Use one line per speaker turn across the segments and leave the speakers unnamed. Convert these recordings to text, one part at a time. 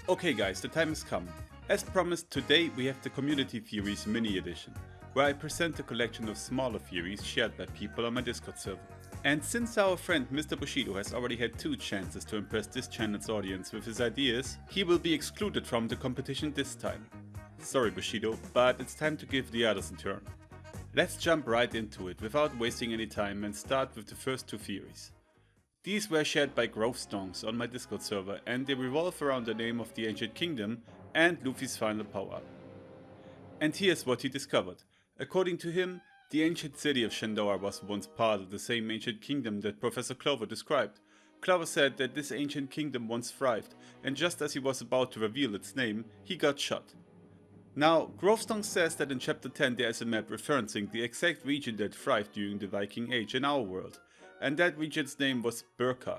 Okay guys, the time has come. As promised, today we have the Community Theories mini edition, where I present a collection of smaller theories shared by people on my Discord server. And since our friend Mr. Bushido has already had 2 chances to impress this channel's audience with his ideas, he will be excluded from the competition this time. Sorry Bushido, but it's time to give the others a turn. Let's jump right into it without wasting any time and start with the first 2 theories. These were shared by Grovestonks on my Discord server and they revolve around the name of the Ancient Kingdom and Luffy's final power-up. And here's what he discovered. According to him, the ancient city of Shendoa was once part of the same ancient kingdom that Professor Clover described. Clover said that this ancient kingdom once thrived, and just as he was about to reveal its name, he got shot. Now, Grovestonks says that in chapter 10 there is a map referencing the exact region that thrived during the Viking Age in our world, and that region's name was Burka.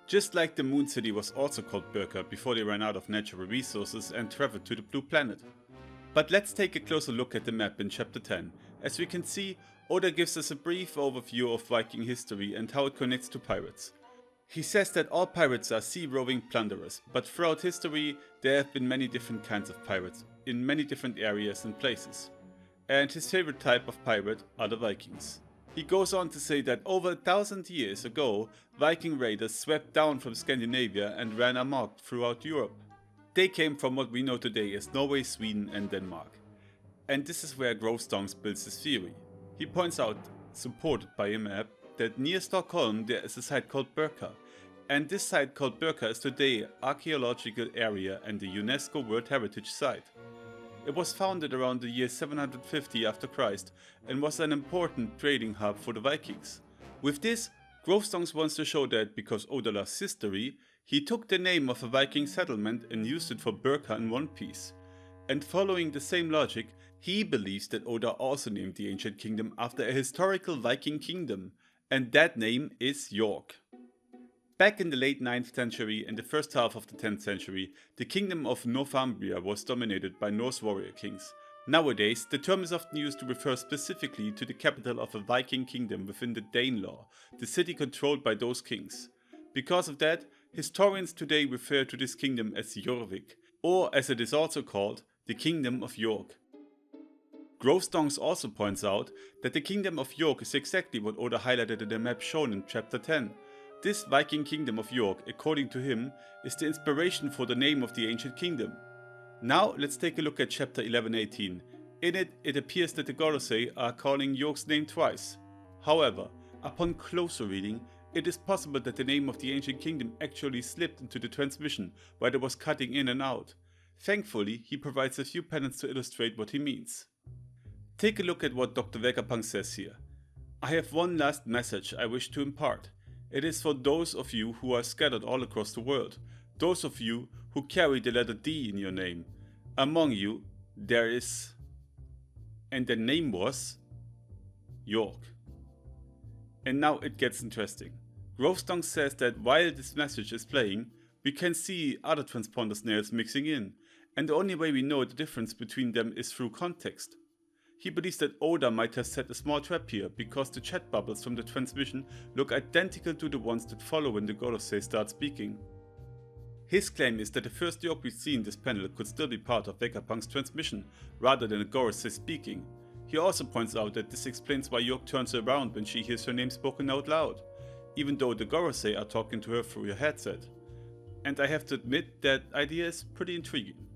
Just like the Moon City was also called Burka before they ran out of natural resources and traveled to the Blue Planet. But let's take a closer look at the map in chapter 10. As we can see, Oda gives us a brief overview of Viking history and how it connects to pirates. He says that all pirates are sea-roving plunderers, but throughout history there have been many different kinds of pirates, in many different areas and places. And his favorite type of pirate are the Vikings. He goes on to say that over 1,000 years ago, Viking raiders swept down from Scandinavia and ran amok throughout Europe. They came from what we know today as Norway, Sweden and Denmark. And this is where Grovestonks builds his theory. He points out, supported by a map, that near Stockholm there is a site called Burka. And this site called Burka is today an archaeological area and a UNESCO World Heritage Site. It was founded around the year 750 after Christ and was an important trading hub for the Vikings. With this, Grovestonks wants to show that because Oda loves history, he took the name of a Viking settlement and used it for Burka in One Piece. And following the same logic, he believes that Oda also named the ancient kingdom after a historical Viking kingdom, and that name is York. Back in the late 9th century and the first half of the 10th century, the kingdom of Northumbria was dominated by Norse warrior kings. Nowadays, the term is often used to refer specifically to the capital of a Viking kingdom within the Danelaw, the city controlled by those kings. Because of that, historians today refer to this kingdom as Jorvik, or as it is also called, the Kingdom of York. Grovestonks also points out that the Kingdom of York is exactly what Oda highlighted in the map shown in chapter 10. This Viking Kingdom of York, according to him, is the inspiration for the name of the ancient kingdom. Now let's take a look at chapter 11:18. In it, it appears that the Gorosei are calling York's name twice. However, upon closer reading, it is possible that the name of the ancient kingdom actually slipped into the transmission while it was cutting in and out. Thankfully, he provides a few panels to illustrate what he means. Take a look at what Dr. Vegapunk says here. I have one last message I wish to impart. It is for those of you who are scattered all across the world, those of you who carry the letter D in your name. Among you, there is... And the name was... York. And now it gets interesting. Grovestonks says that while this message is playing, we can see other transponder snails mixing in, and the only way we know the difference between them is through context. He believes that Oda might have set a small trap here because the chat bubbles from the transmission look identical to the ones that follow when the Gorosei start speaking. His claim is that the first York we see in this panel could still be part of Vegapunk's transmission rather than a Gorosei speaking. He also points out that this explains why York turns around when she hears her name spoken out loud, even though the Gorosei are talking to her through her headset. And I have to admit that idea is pretty intriguing.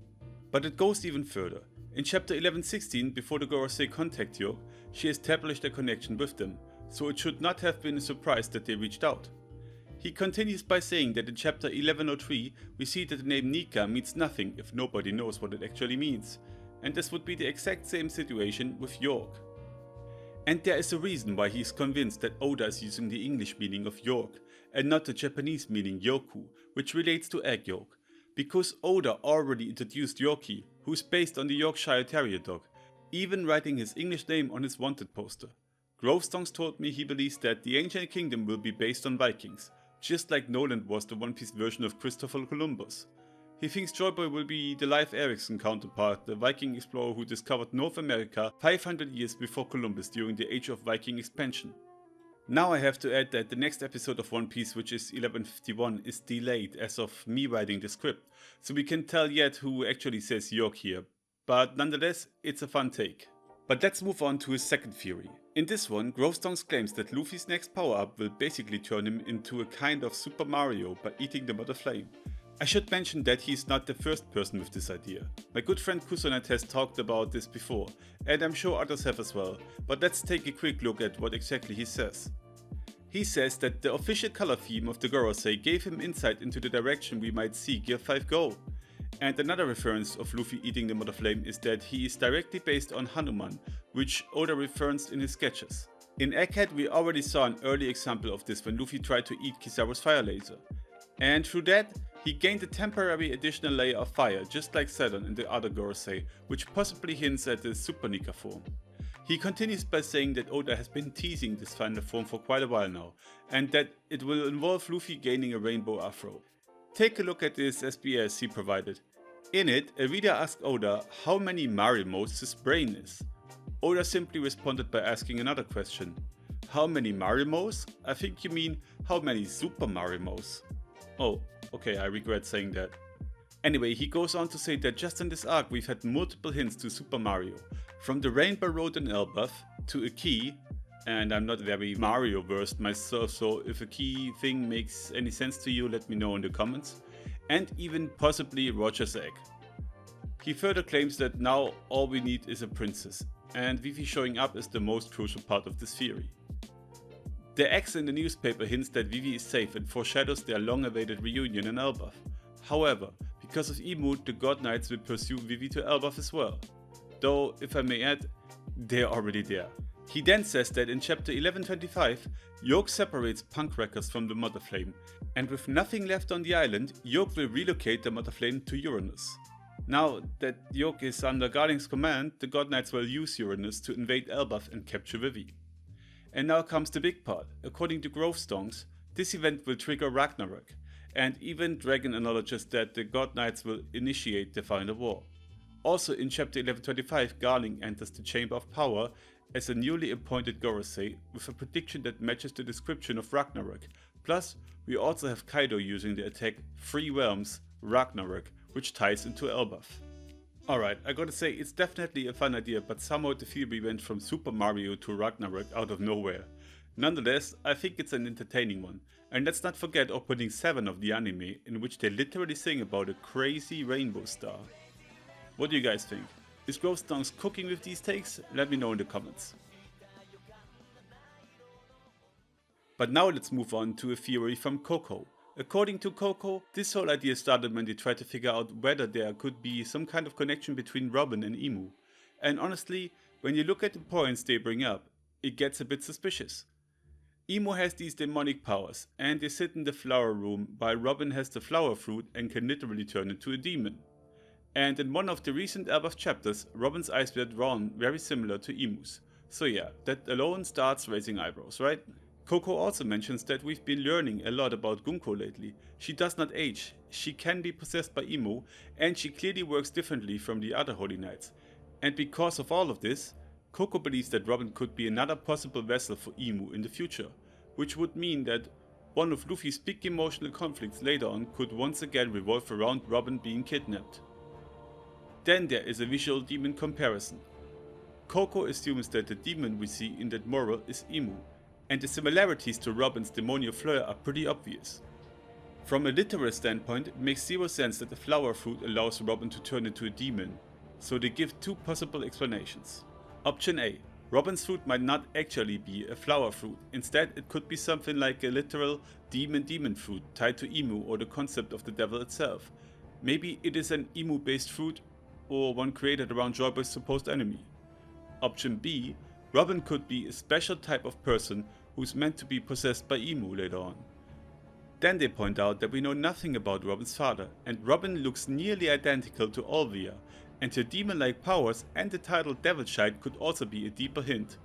But it goes even further. In chapter 11:16, before the Gorosei contact York, she established a connection with them, so it should not have been a surprise that they reached out. He continues by saying that in chapter 11:03 we see that the name Nika means nothing if nobody knows what it actually means, and this would be the exact same situation with York. And there is a reason why he is convinced that Oda is using the English meaning of York and not the Japanese meaning Yoku, which relates to egg yolk. Because Oda already introduced Yorkie, who's based on the Yorkshire Terrier dog, even writing his English name on his wanted poster. Grovestonks told me he believes that the ancient kingdom will be based on Vikings, just like Noland was the One Piece version of Christopher Columbus. He thinks Joyboy will be the Leif Erikson counterpart, the Viking explorer who discovered North America 500 years before Columbus during the Age of Viking expansion. Now I have to add that the next episode of One Piece, which is 1151, is delayed as of me writing the script, so we can't tell yet who actually says York here, but nonetheless, it's a fun take. But let's move on to his second theory. In this one, Grovestonks claims that Luffy's next power-up will basically turn him into a kind of Super Mario by eating the Mother Flame. I should mention that he's not the first person with this idea. My good friend Kusonet has talked about this before, and I'm sure others have as well, but let's take a quick look at what exactly he says. He says that the official color theme of the Gorosei gave him insight into the direction we might see Gear 5 go. And another reference of Luffy eating the Mother Flame is that he is directly based on Hanuman, which Oda referenced in his sketches. In Egghead we already saw an early example of this when Luffy tried to eat Kizaru's fire laser. And through that, he gained a temporary additional layer of fire, just like Saturn in the other Gorosei, which possibly hints at the Super Nika form. He continues by saying that Oda has been teasing this final form for quite a while now, and that it will involve Luffy gaining a rainbow afro. Take a look at this SBS he provided. In it, a reader asked Oda how many Marimos his brain is. Oda simply responded by asking another question. How many Marimos? I think you mean how many Super Marimos. Oh, okay, I regret saying that. Anyway, he goes on to say that just in this arc we've had multiple hints to Super Mario. From the Rainbow Road in Elbaf to a key, and I'm not very Mario versed myself, so if a key thing makes any sense to you, let me know in the comments. And even possibly Roger's egg. He further claims that now all we need is a princess, and Vivi showing up is the most crucial part of this theory. The X in the newspaper hints that Vivi is safe and foreshadows their long-awaited reunion in Elbaf. However, because of Imu, the God Knights will pursue Vivi to Elbaf as well. Though, if I may add, they're already there. He then says that in chapter 1125, York separates Punk Wreckers from the Mother Flame, and with nothing left on the island, York will relocate the Mother Flame to Uranus. Now that York is under Garling's command, the God Knights will use Uranus to invade Elbaf and capture Vivi. And now comes the big part. According to Grovestonks, this event will trigger Ragnarok, and even Dragon acknowledges that the God Knights will initiate the final war. Also in chapter 1125, Garling enters the Chamber of Power as a newly appointed Gorosei with a prediction that matches the description of Ragnarok. Plus, we also have Kaido using the attack Three Realms Ragnarok, which ties into Elbaf. Alright, I gotta say it's definitely a fun idea, but somehow the theory went from Super Mario to Ragnarok out of nowhere. Nonetheless, I think it's an entertaining one. And let's not forget opening 7 of the anime, in which they literally sing about a crazy rainbow star. What do you guys think? Is Grovestonks cooking with these takes? Let me know in the comments. But now let's move on to a theory from Coco. According to Coco, this whole idea started when they tried to figure out whether there could be some kind of connection between Robin and Imu. And honestly, when you look at the points they bring up, it gets a bit suspicious. Imu has these demonic powers, and they sit in the flower room while Robin has the flower fruit and can literally turn into a demon. And in one of the recent Elbaf chapters, Robin's eyes were drawn very similar to Imu's. So yeah, that alone starts raising eyebrows, right? Coco also mentions that we've been learning a lot about Gunko lately. She does not age, she can be possessed by Imu, and she clearly works differently from the other Holy Knights. And because of all of this, Coco believes that Robin could be another possible vessel for Imu in the future, which would mean that one of Luffy's big emotional conflicts later on could once again revolve around Robin being kidnapped. Then there is a visual demon comparison. Coco assumes that the demon we see in that mural is Imu, and the similarities to Robin's Demonio Fleur are pretty obvious. From a literal standpoint, it makes zero sense that the flower fruit allows Robin to turn into a demon, so they give two possible explanations. Option A. Robin's fruit might not actually be a flower fruit, instead it could be something like a literal demon fruit tied to Imu or the concept of the devil itself. Maybe it is an Imu based fruit, or one created around Joy Boy's supposed enemy. Option B. Robin could be a special type of person who's meant to be possessed by Imu later on. Then they point out that we know nothing about Robin's father, and Robin looks nearly identical to Olvia, and her demon-like powers and the title Devilshide could also be a deeper hint.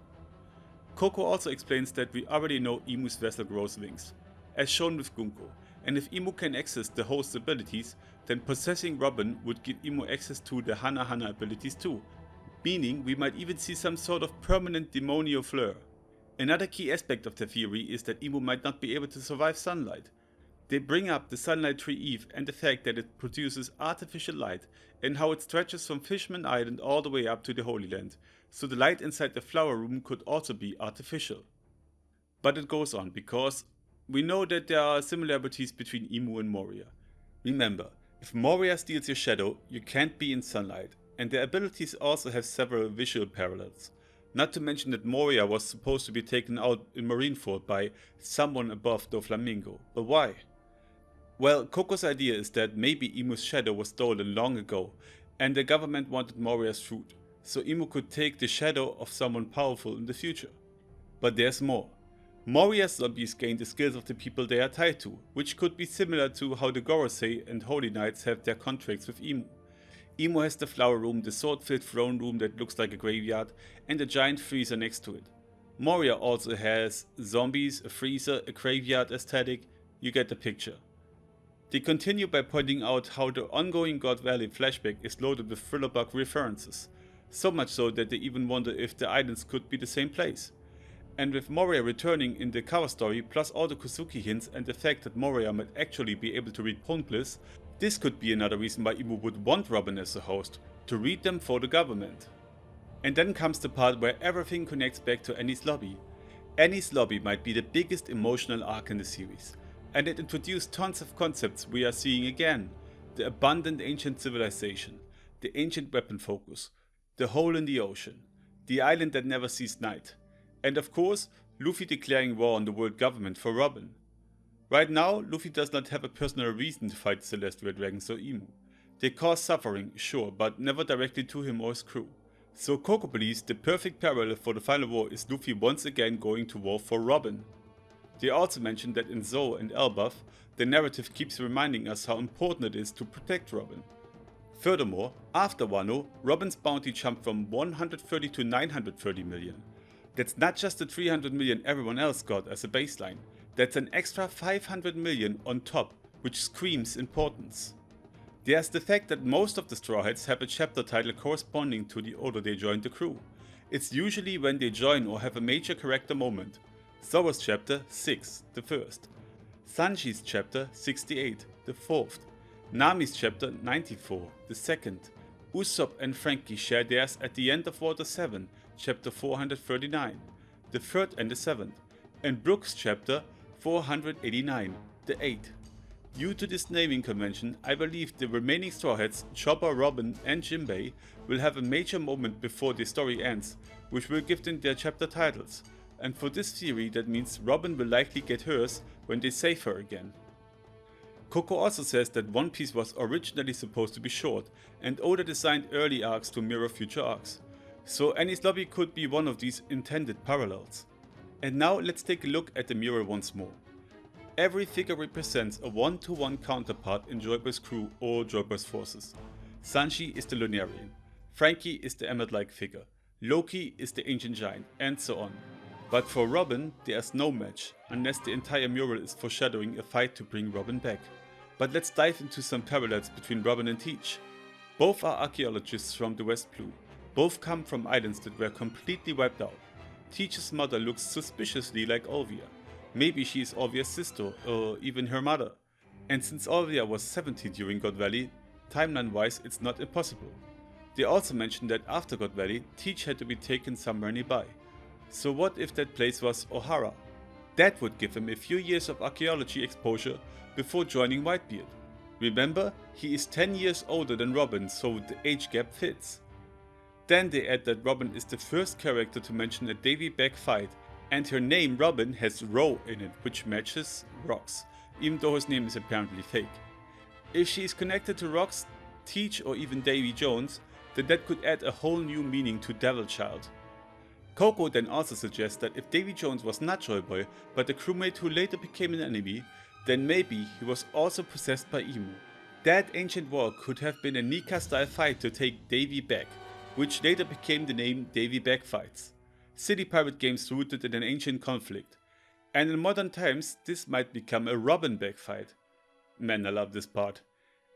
Coco also explains that we already know Imu's vessel grows wings, as shown with Gunko, and if Imu can access the host's abilities, then possessing Robin would give Imu access to the Hana abilities too, meaning we might even see some sort of permanent Demonio Fleur. Another key aspect of the theory is that Emu might not be able to survive sunlight. They bring up the sunlight tree Eve and the fact that it produces artificial light and how it stretches from Fishman Island all the way up to the Holy Land, so the light inside the flower room could also be artificial. But it goes on because we know that there are similarities between Emu and Moria. Remember, if Moria steals your shadow, you can't be in sunlight, and their abilities also have several visual parallels. Not to mention that Moria was supposed to be taken out in Marineford by someone above Doflamingo, but why? Well, Coco's idea is that maybe Emu's shadow was stolen long ago, and the government wanted Moria's fruit, so Emu could take the shadow of someone powerful in the future. But there's more. Moria's zombies gain the skills of the people they are tied to, which could be similar to how the Gorosei and Holy Knights have their contracts with Emu. Emu has the flower room, the sword-filled throne room that looks like a graveyard, and a giant freezer next to it. Moria also has zombies, a freezer, a graveyard aesthetic, you get the picture. They continue by pointing out how the ongoing God Valley flashback is loaded with thriller bug references, so much so that they even wonder if the islands could be the same place. And with Moria returning in the cover story, plus all the Kozuki hints and the fact that Moria might actually be able to read Poneglyphs, this could be another reason why Emu would want Robin as a host, to read them for the government. And then comes the part where everything connects back to Annie's Lobby. Annie's Lobby might be the biggest emotional arc in the series, and it introduced tons of concepts we are seeing again. The abundant ancient civilization, the ancient weapon focus, the hole in the ocean, the island that never sees night, and of course, Luffy declaring war on the world government for Robin. Right now, Luffy does not have a personal reason to fight the Celestial Dragons or Emu. They cause suffering, sure, but never directly to him or his crew. So Coco believes the perfect parallel for the final war is Luffy once again going to war for Robin. They also mention that in Zou and Elbaf, the narrative keeps reminding us how important it is to protect Robin. Furthermore, after Wano, Robin's bounty jumped from 130 to 930 million. That's not just the 300 million everyone else got as a baseline, that's an extra 500 million on top, which screams importance. There's the fact that most of the Straw Hats have a chapter title corresponding to the order they joined the crew. It's usually when they join or have a major character moment. Zoro's chapter 6, the first. Sanji's chapter 68, the fourth. Nami's chapter 94, the second. Usopp and Frankie share theirs at the end of Water 7, chapter 439, the third and the seventh. And Brook's chapter 489, the eighth. Due to this naming convention, I believe the remaining Straw Hats, Chopper, Robin and Jinbei, will have a major moment before the story ends, which will give them their chapter titles. And for this theory, that means Robin will likely get hers when they save her again. Coco also says that One Piece was originally supposed to be short, and Oda designed early arcs to mirror future arcs. So Annie's Lobby could be one of these intended parallels. And now let's take a look at the mural once more. Every figure represents a one-to-one counterpart in Joyboy's crew or Joyboy's forces. Sanji is the Lunarian, Frankie is the Emmet-like figure, Loki is the ancient giant, and so on. But for Robin, there's no match, unless the entire mural is foreshadowing a fight to bring Robin back. But let's dive into some parallels between Robin and Teach. Both are archaeologists from the West Blue. Both come from islands that were completely wiped out. Teach's mother looks suspiciously like Olvia. Maybe she is Olvia's sister, or even her mother. And since Olvia was 70 during God Valley, timeline-wise it's not impossible. They also mentioned that after God Valley, Teach had to be taken somewhere nearby. So what if that place was O'Hara? That would give him a few years of archaeology exposure before joining Whitebeard. Remember, he is 10 years older than Robin, so the age gap fits. Then they add that Robin is the first character to mention a Davy back fight, and her name Robin has Ro in it, which matches Rocks, even though his name is apparently fake. If she is connected to Rocks, Teach or even Davy Jones, then that could add a whole new meaning to Devil Child. Coco then also suggests that if Davy Jones was not Joyboy, but a crewmate who later became an enemy, then maybe he was also possessed by Emu. That ancient war could have been a Nika style fight to take Davy back, which later became the name Davy Back Fights. City pirate games rooted in an ancient conflict. And in modern times, this might become a Robin back fight. Man, I love this part.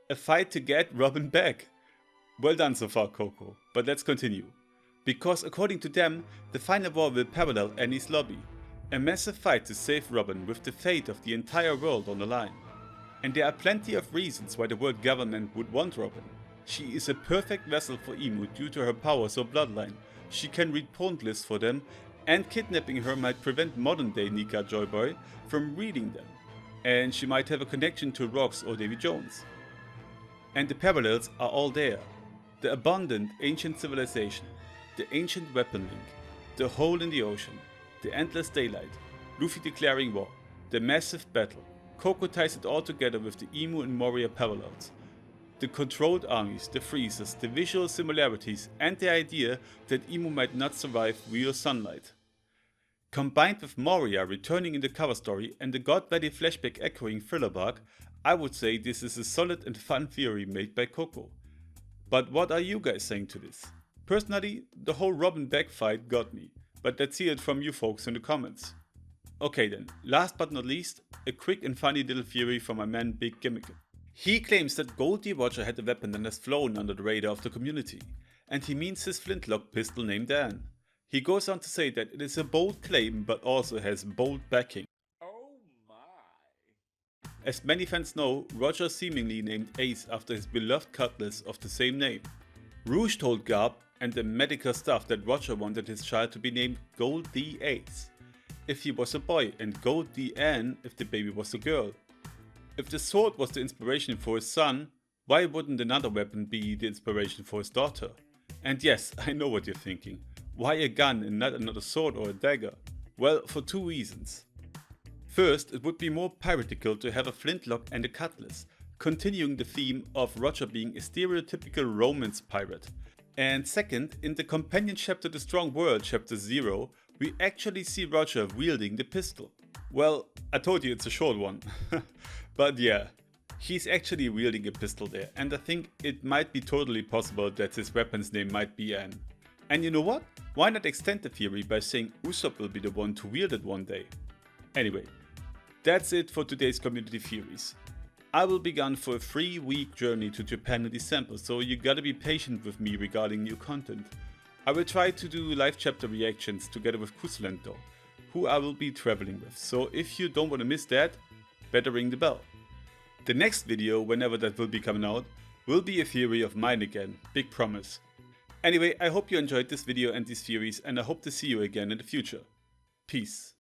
A fight to get Robin back. Well done so far, Coco, but let's continue. Because according to them, the final war will parallel Annie's Lobby. A massive fight to save Robin with the fate of the entire world on the line. And there are plenty of reasons why the world government would want Robin. She is a perfect vessel for Emu due to her powers or bloodline. She can read point lists for them, and kidnapping her might prevent modern day Nika Joyboy from reading them. And she might have a connection to Rocks or Davy Jones. And the parallels are all there. The abundant ancient civilization, the ancient weapon link, the hole in the ocean, the endless daylight, Luffy declaring war, the massive battle. Coco ties it all together with the Emu and Moria parallels. The controlled armies, the freezers, the visual similarities, and the idea that Emu might not survive real sunlight. Combined with Moria returning in the cover story and the God Valley flashback echoing Thriller Bark, I would say this is a solid and fun theory made by Coco. But what are you guys saying to this? Personally, the whole Robin back fight got me, but let's hear it from you folks in the comments. Okay then, last but not least, a quick and funny little theory from my man Big Gimmick. He claims that Goldie Roger had a weapon that has flown under the radar of the community, and he means his flintlock pistol named Anne. He goes on to say that it is a bold claim but also has bold backing. Oh my! As many fans know, Roger seemingly named Ace after his beloved cutlass of the same name. Rouge told Garp and the medical staff that Roger wanted his child to be named Goldie Ace if he was a boy, and Goldie Anne if the baby was a girl. If the sword was the inspiration for his son, why wouldn't another weapon be the inspiration for his daughter? And yes, I know what you're thinking. Why a gun and not another sword or a dagger? Well, for two reasons. First, it would be more piratical to have a flintlock and a cutlass, continuing the theme of Roger being a stereotypical romance pirate. And second, in the companion chapter The Strong World, chapter 0, we actually see Roger wielding the pistol. Well, I told you it's a short one. But yeah, he's actually wielding a pistol there, and I think it might be totally possible that his weapon's name might be Anne. And you know what? Why not extend the theory by saying Usopp will be the one to wield it one day? Anyway, that's it for today's community theories. I will be gone for a 3-week journey to Japan in December, so you gotta be patient with me regarding new content. I will try to do live chapter reactions together with Kusuland though, who I will be traveling with, so if you don't want to miss that, better ring the bell. The next video, whenever that will be coming out, will be a theory of mine again, big promise. Anyway, I hope you enjoyed this video and these theories, and I hope to see you again in the future. Peace.